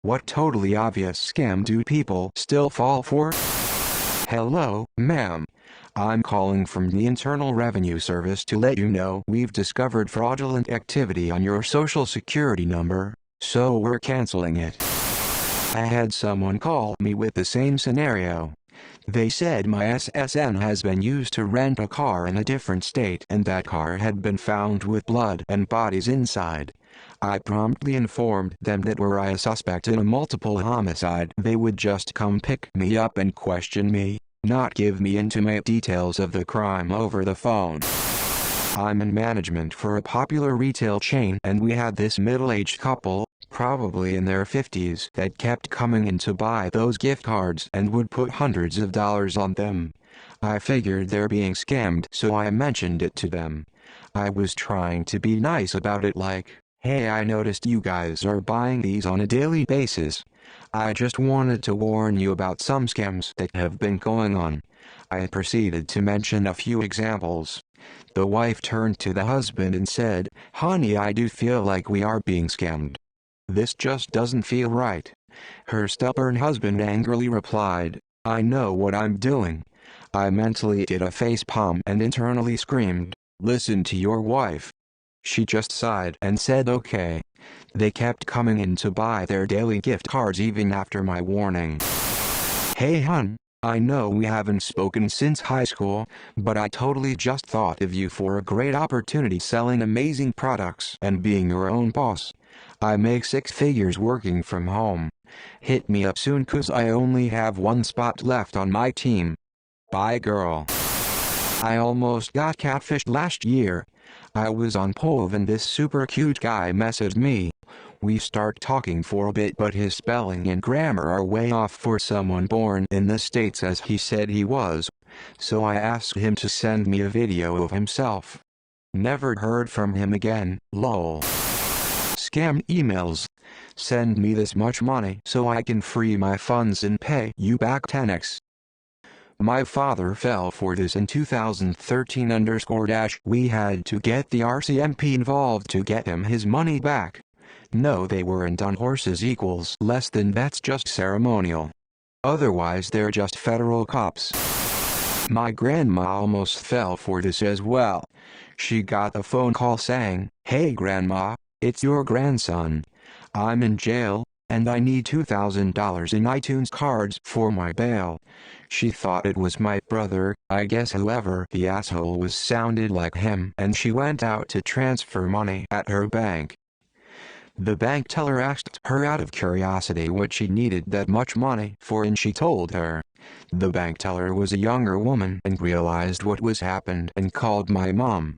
What totally obvious scam do people still fall for? Hello, ma'am. I'm calling from the Internal Revenue Service to let you know we've discovered fraudulent activity on your social security number, so we're canceling it. I had someone call me with the same scenario. They said my SSN has been used to rent a car in a different state and that car had been found with blood and bodies inside. I promptly informed them that were I a suspect in a multiple homicide, they would just come pick me up and question me, not give me intimate details of the crime over the phone. I'm in management for a popular retail chain and we had this middle-aged couple, probably in their 50s, that kept coming in to buy those gift cards and would put hundreds of dollars on them. I figured they're being scammed, so I mentioned it to them. I was trying to be nice about it, like, "Hey, I noticed you guys are buying these on a daily basis. I just wanted to warn you about some scams that have been going on." I proceeded to mention a few examples. The wife turned to the husband and said, "Honey, I do feel like we are being scammed. This just doesn't feel right." Her stubborn husband angrily replied, "I know what I'm doing." I mentally did a facepalm and internally screamed, "Listen to your wife." She just sighed and said okay. They kept coming in to buy their daily gift cards even after my warning. "Hey hun, I know we haven't spoken since high school, but I totally just thought of you for a great opportunity selling amazing products and being your own boss. I make 6 figures working from home. Hit me up soon 'cause I only have one spot left on my team. Bye girl." I almost got catfished last year. I was on Pove and this super cute guy messaged me. We start talking for a bit but his spelling and grammar are way off for someone born in the States as he said he was. So I asked him to send me a video of himself. Never heard from him again, lol. Scam emails. Send me this much money so I can free my funds and pay you back 10x. My father fell for this in 2013 _ we had to get the RCMP involved to get him his money back. No, they weren't on horses equals less than, that's just ceremonial. Otherwise they're just federal cops. My grandma almost fell for this as well. She got a phone call saying, "Hey grandma, it's your grandson. I'm in jail, and I need $2,000 in iTunes cards for my bail." She thought it was my brother, I guess. Whoever the asshole was sounded like him, and she went out to transfer money at her bank. The bank teller asked her out of curiosity what she needed that much money for, and she told her. The bank teller was a younger woman and realized what was happened and called my mom.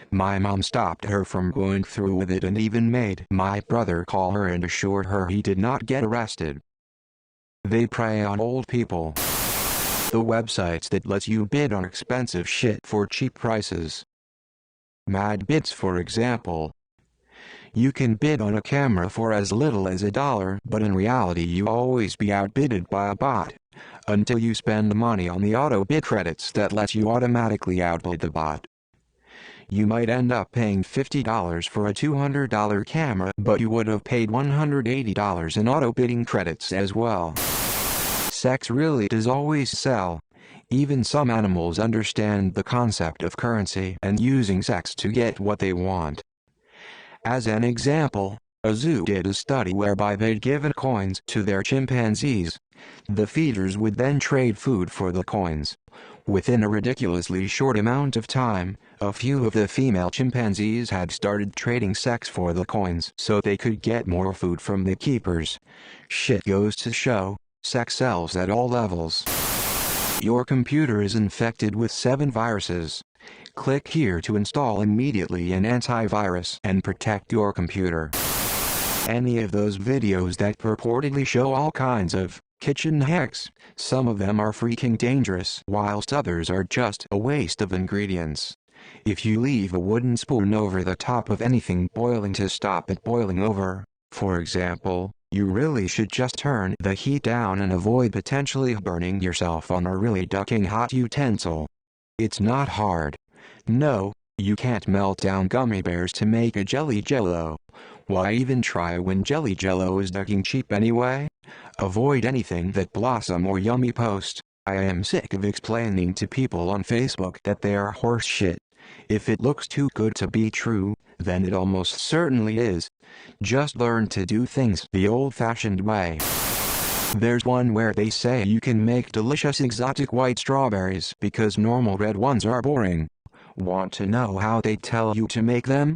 My mom stopped her from going through with it and even made my brother call her and assured her he did not get arrested. They prey on old people. The websites that let you bid on expensive shit for cheap prices. Mad Bids, for example. You can bid on a camera for as little as $1, but in reality you always be outbidded by a bot. Until you spend money on the auto bid credits that let you automatically outbid the bot. You might end up paying $50 for a $200 camera, but you would have paid $180 in auto bidding credits as well. Sex really does always sell. Even some animals understand the concept of currency and using sex to get what they want. As an example, a zoo did a study whereby they'd given coins to their chimpanzees. The feeders would then trade food for the coins. Within a ridiculously short amount of time, a few of the female chimpanzees had started trading sex for the coins so they could get more food from the keepers. Shit goes to show, sex sells at all levels. Your computer is infected with 7 viruses. Click here to install immediately an antivirus and protect your computer. Any of those videos that purportedly show all kinds of kitchen hacks, some of them are freaking dangerous whilst others are just a waste of ingredients. If you leave a wooden spoon over the top of anything boiling to stop it boiling over, for example, you really should just turn the heat down and avoid potentially burning yourself on a really ducking hot utensil. It's not hard. No, you can't melt down gummy bears to make a jelly jello. Why even try when Jelly Jello is ducking cheap anyway? Avoid anything that Blossom or Yummy post. I am sick of explaining to people on Facebook that they are horse shit. If it looks too good to be true, then it almost certainly is. Just learn to do things the old-fashioned way. There's one where they say you can make delicious exotic white strawberries because normal red ones are boring. Want to know how they tell you to make them?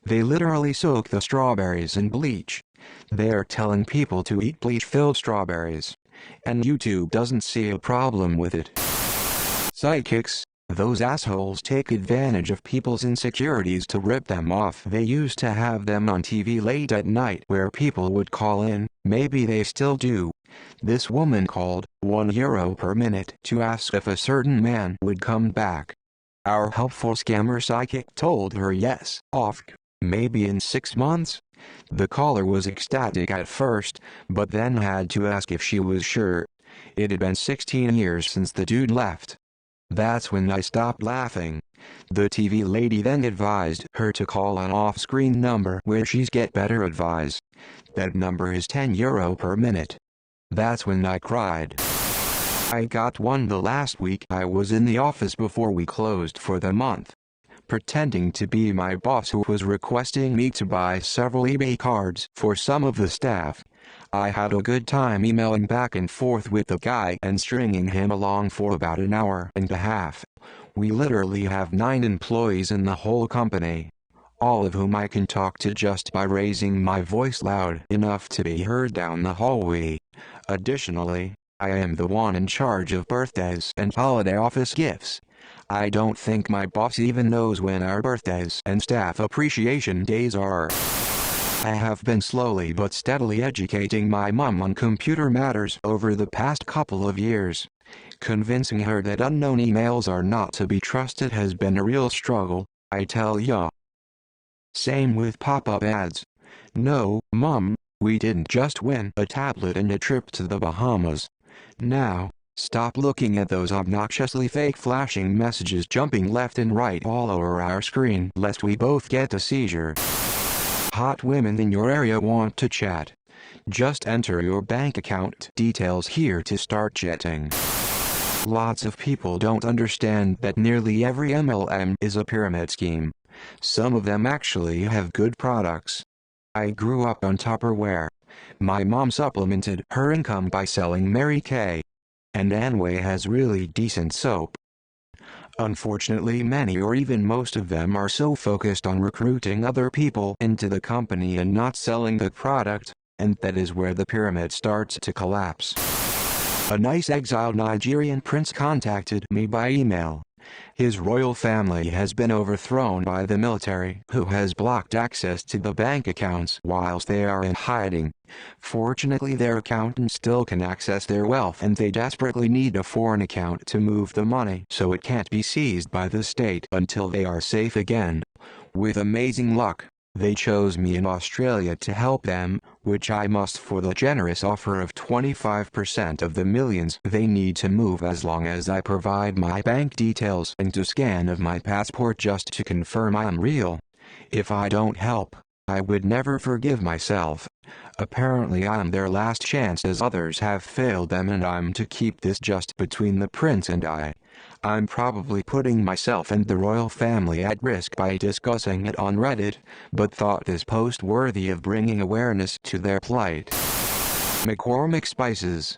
They literally soak the strawberries in bleach. They're telling people to eat bleach-filled strawberries. And YouTube doesn't see a problem with it. Psychics, those assholes take advantage of people's insecurities to rip them off. They used to have them on TV late at night where people would call in, maybe they still do. This woman called, €1 per minute, to ask if a certain man would come back. Our helpful scammer psychic told her yes, maybe in 6 months. The caller was ecstatic at first, but then had to ask if she was sure. It had been 16 years since the dude left. That's when I stopped laughing. The TV lady then advised her to call an off-screen number where she's get better advice. That number is €10 per minute. That's when I cried. I got one the last week I was in the office before we closed for the month. Pretending to be my boss who was requesting me to buy several eBay cards for some of the staff. I had a good time emailing back and forth with the guy and stringing him along for about an hour and a half. We literally have 9 employees in the whole company, all of whom I can talk to just by raising my voice loud enough to be heard down the hallway. Additionally, I am the one in charge of birthdays and holiday office gifts. I don't think my boss even knows when our birthdays and staff appreciation days are. I have been slowly but steadily educating my mom on computer matters over the past couple of years. Convincing her that unknown emails are not to be trusted has been a real struggle, I tell ya. Same with pop-up ads. No, Mom, we didn't just win a tablet and a trip to the Bahamas. Now, stop looking at those obnoxiously fake flashing messages jumping left and right all over our screen lest we both get a seizure. Hot women in your area want to chat. Just enter your bank account details here to start chatting. Lots of people don't understand that nearly every MLM is a pyramid scheme. Some of them actually have good products. I grew up on Tupperware. My mom supplemented her income by selling Mary Kay. And Anway has really decent soap. Unfortunately, many or even most of them are so focused on recruiting other people into the company and not selling the product, and that is where the pyramid starts to collapse. A nice exiled Nigerian prince contacted me by email. His royal family has been overthrown by the military, who has blocked access to the bank accounts whilst they are in hiding. Fortunately, their accountant still can access their wealth and they desperately need a foreign account to move the money so it can't be seized by the state until they are safe again. With amazing luck, they chose me in Australia to help them, which I must for the generous offer of 25% of the millions they need to move as long as I provide my bank details and a scan of my passport just to confirm I'm real. If I don't help, I would never forgive myself. Apparently I'm their last chance as others have failed them and I'm to keep this just between the prince and I. I'm probably putting myself and the royal family at risk by discussing it on Reddit, but thought this post worthy of bringing awareness to their plight. McCormick Spices.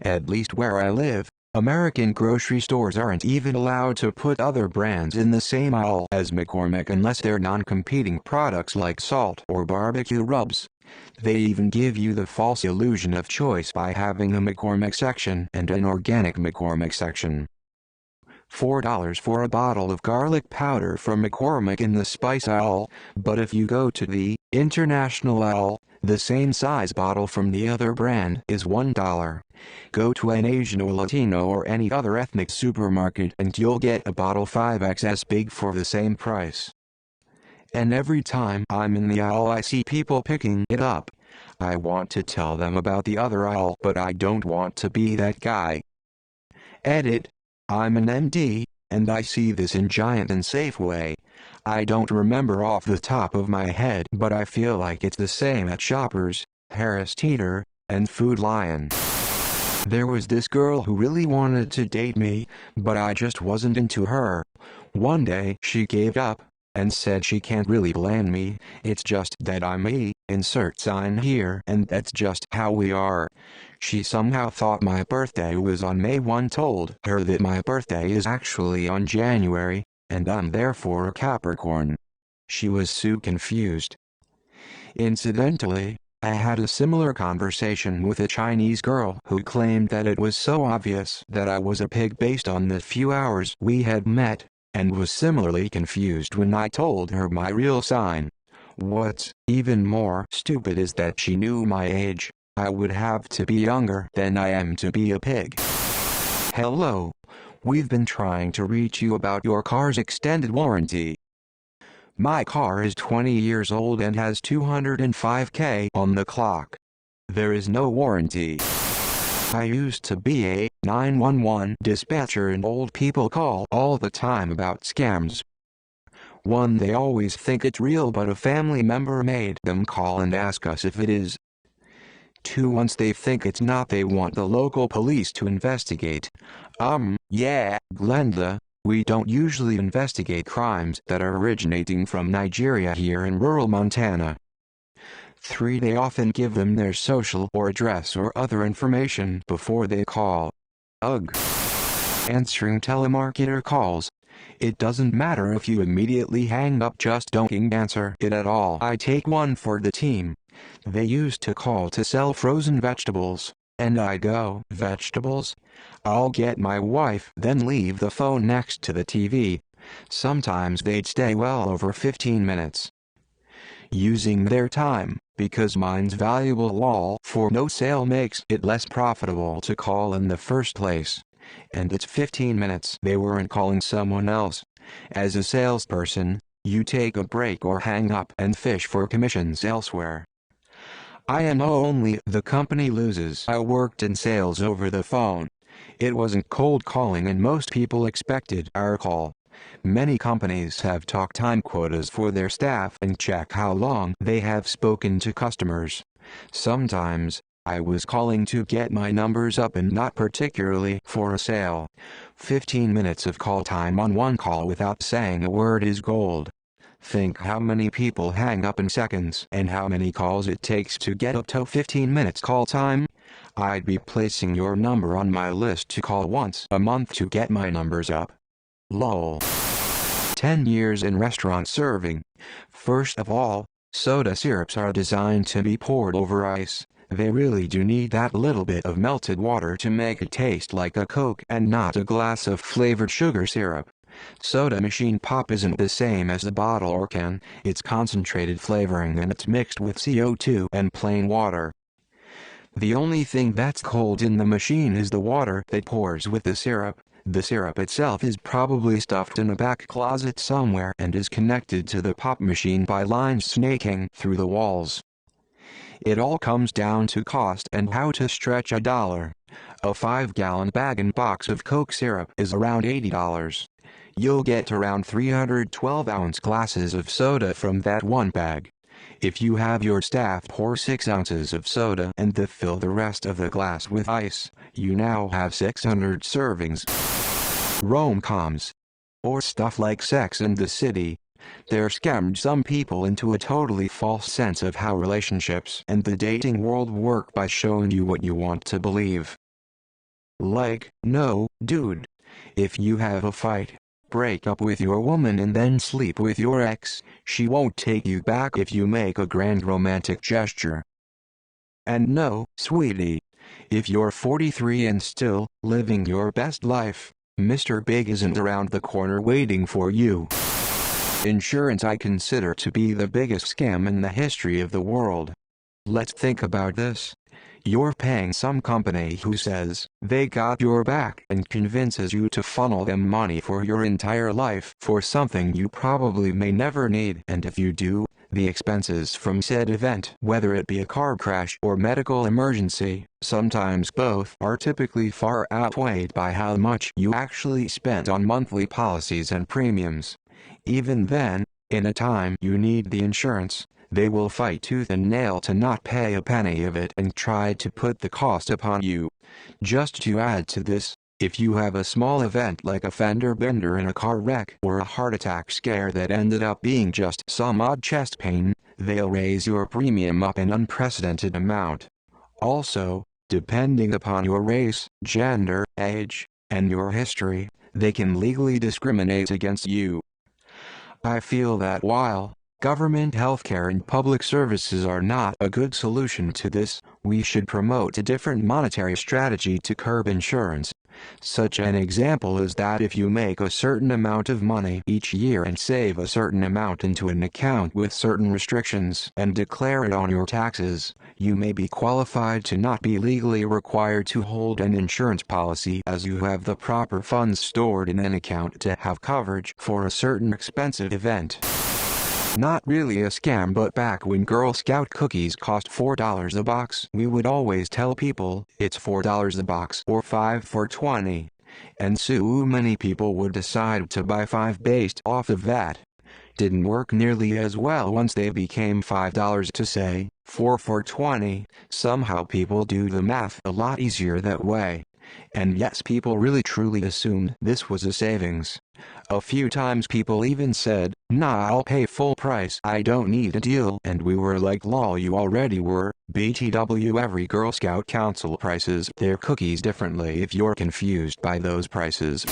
At least where I live, American grocery stores aren't even allowed to put other brands in the same aisle as McCormick unless they're non-competing products like salt or barbecue rubs. They even give you the false illusion of choice by having a McCormick section and an organic McCormick section. $4 for a bottle of garlic powder from McCormick in the spice aisle, but if you go to the international aisle, the same size bottle from the other brand is $1. Go to an Asian or Latino or any other ethnic supermarket and you'll get a bottle 5x as big for the same price. And every time I'm in the aisle I see people picking it up. I want to tell them about the other aisle but I don't want to be that guy. Edit. I'm an MD, and I see this in Giant and Safeway. I don't remember off the top of my head, but I feel like it's the same at Shoppers, Harris Teeter, and Food Lion. There was this girl who really wanted to date me, but I just wasn't into her. One day she gave up, and said she can't really blame me, it's just that I'm me, insert sign here, and that's just how we are. She somehow thought my birthday was on May 1, told her that my birthday is actually on January, and I'm therefore a Capricorn. She was so confused. Incidentally, I had a similar conversation with a Chinese girl who claimed that it was so obvious that I was a pig based on the few hours we had met, and was similarly confused when I told her my real sign. What's even more stupid is that she knew my age. I would have to be younger than I am to be a pig. Hello. We've been trying to reach you about your car's extended warranty. My car is 20 years old and has 205K on the clock. There is no warranty. I used to be a 911 dispatcher and old people call all the time about scams. One, they always think it's real but a family member made them call and ask us if it is. Two, once they think it's not, they want the local police to investigate. Yeah, Glenda. We don't usually investigate crimes that are originating from Nigeria here in rural Montana. 3, they often give them their social or address or other information before they call. Ugh. Answering telemarketer calls. It doesn't matter if you immediately hang up, just don't answer it at all. I take one for the team. They used to call to sell frozen vegetables. And I go, vegetables? I'll get my wife, then leave the phone next to the TV. Sometimes they'd stay well over 15 minutes. Using their time, because mine's valuable lol for no sale makes it less profitable to call in the first place. And it's 15 minutes they weren't calling someone else. As a salesperson, you take a break or hang up and fish for commissions elsewhere. IMO only, the company loses. I worked in sales over the phone. It wasn't cold calling and most people expected our call. Many companies have talk time quotas for their staff and check how long they have spoken to customers. Sometimes, I was calling to get my numbers up and not particularly for a sale. 15 minutes of call time on one call without saying a word is gold. Think how many people hang up in seconds and how many calls it takes to get up to 15 minutes call time. I'd be placing your number on my list to call once a month to get my numbers up. Lol. 10 years in restaurant serving. First of all, soda syrups are designed to be poured over ice. They really do need that little bit of melted water to make it taste like a Coke and not a glass of flavored sugar syrup. Soda machine pop isn't the same as the bottle or can, it's concentrated flavoring and it's mixed with CO2 and plain water. The only thing that's cold in the machine is the water that pours with the syrup. The syrup itself is probably stuffed in a back closet somewhere and is connected to the pop machine by lines snaking through the walls. It all comes down to cost and how to stretch $1. A 5-gallon bag and box of Coke syrup is around $80. You'll get around 312-ounce glasses of soda from that one bag. If you have your staff pour 6 ounces of soda and then fill the rest of the glass with ice, you now have 600 servings. Rom-coms. Or stuff like Sex and the City. They're scammed some people into a totally false sense of how relationships and the dating world work by showing you what you want to believe. Like, no, dude. If you have a fight, break up with your woman and then sleep with your ex, she won't take you back if you make a grand romantic gesture. And no, sweetie. If you're 43 and still living your best life, Mr. Big isn't around the corner waiting for you. Insurance I consider to be the biggest scam in the history of the world. Let's think about this. You're paying some company who says they got your back and convinces you to funnel them money for your entire life for something you probably may never need, and if you do, The expenses from said event, whether it be a car crash or medical emergency, sometimes both, are typically far outweighed by how much you actually spent on monthly policies and premiums. Even then, in a time you need the insurance, they will fight tooth and nail to not pay a penny of it and try to put the cost upon you. Just to add to this, if you have a small event like a fender bender in a car wreck or a heart attack scare that ended up being just some odd chest pain, they'll raise your premium up an unprecedented amount. Also, depending upon your race, gender, age, and your history, they can legally discriminate against you. I feel that while government healthcare and public services are not a good solution to this, we should promote a different monetary strategy to curb insurance. Such an example is that if you make a certain amount of money each year and save a certain amount into an account with certain restrictions and declare it on your taxes, you may be qualified to not be legally required to hold an insurance policy as you have the proper funds stored in an account to have coverage for a certain expensive event. Not really a scam, but back when Girl Scout cookies cost $4 a box, we would always tell people, it's $4 a box or 5 for 20. And so many people would decide to buy 5 based off of that. Didn't work nearly as well once they became $5 to say, 4 for 20. Somehow people do the math a lot easier that way. And yes, people really truly assumed this was a savings. A few times people even said, nah, I'll pay full price, I don't need a deal, and we were like, lol, you already were. BTW, every Girl Scout Council prices their cookies differently if you're confused by those prices.